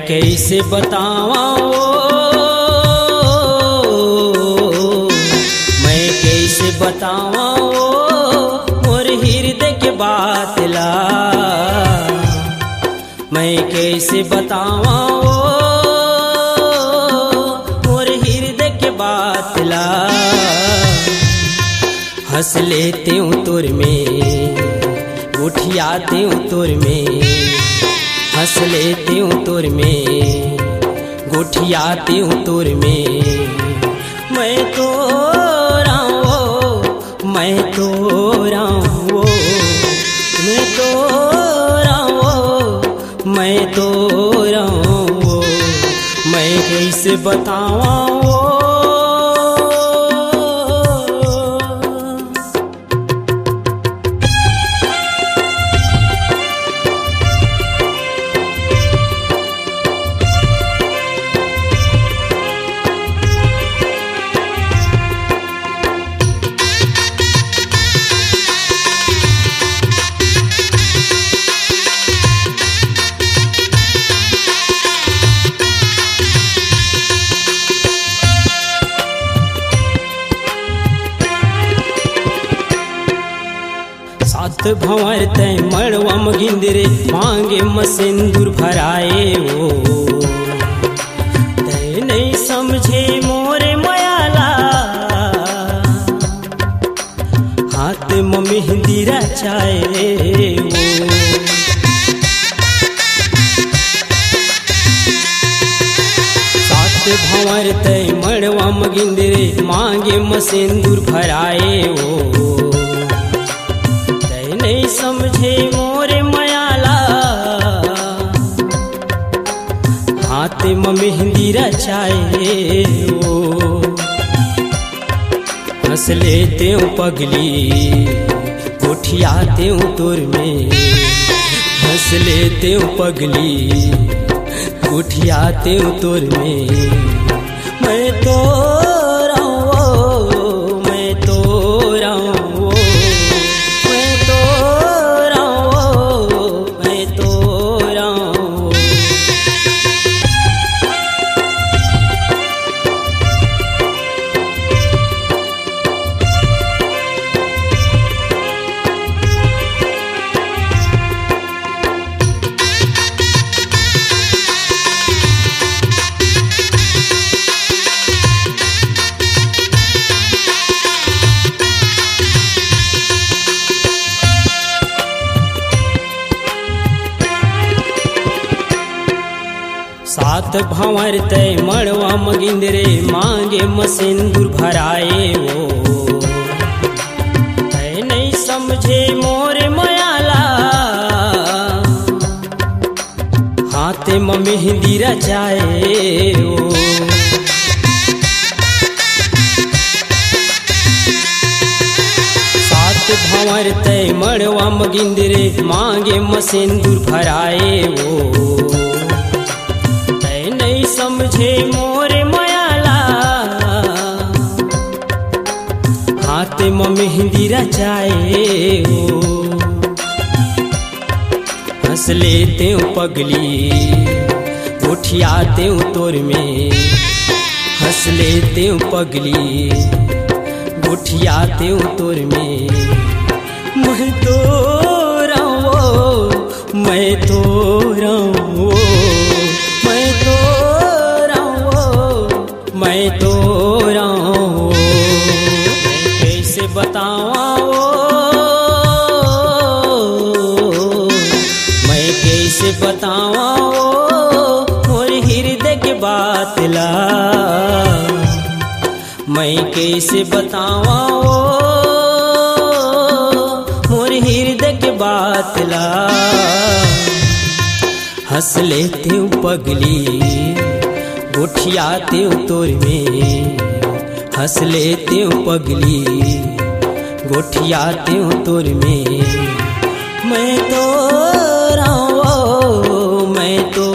कैसे बतावा मैं कैसे बतावा मोर हृदय के बात ला। मैं कैसे बतावा मोर हृदय के बात ला। हंस लेते हूँ तोर में उठियाते हूँ तोर में। हंस लेते हूँ तोर में गोठियाते हूँ तोर में। मैं तो राओ मैं तो राओ मैं तो राओ मैं तो राओ। मैं कैसे बतावा सात भंवर तय मड़वा मगिंदरे मांगे म सिंदूर भराए हो। तय नहीं समझे मोरे मयाला हाथ में मेहंदी रचाए हो। सात भंवर तय मड़वा मगिंदरे मांगे म सिंदूर भराए हो। नहीं समझे मोरे मयाला हाथ में मेहंदी रचाए हो। हंस लेते हूँ पगली उठियाते हूँ तोर में। हंस लेते हूँ पगली उठियाते हूँ तोर में। मैं तो राओ मैं तो राओ सात भंवर तय मड़वा मगिंदरे मांगे म सिंदूर भराए हो। तय नहीं समझे मोरे मयाला हाथ में मेहंदी रचाए हो। सात भंवर तय मड़वा मगिंदरे मांगे म सिंदूर भराए हो। समझे मोरे मयाला हाथ में मेहंदी रचाए हो। हंस लेते हूँ पगली उठियाते हूँ तोर में। हंस लेते हूँ पगली उठियाते हूँ तोर में। मैं तो राओ मैं तो राओ मैं तो राओ। मैं कैसे बतावा मैं कैसे बतावा मोर हृदय के बात ला। मैं कैसे बतावा मोर हृदय के बात ला। हंस लेते हूँ पगली उठियाते हूँ तोर में। हंस लेते हूँ पगली गोठियाते हूँ तोर में। मैं तो राओ मैं तो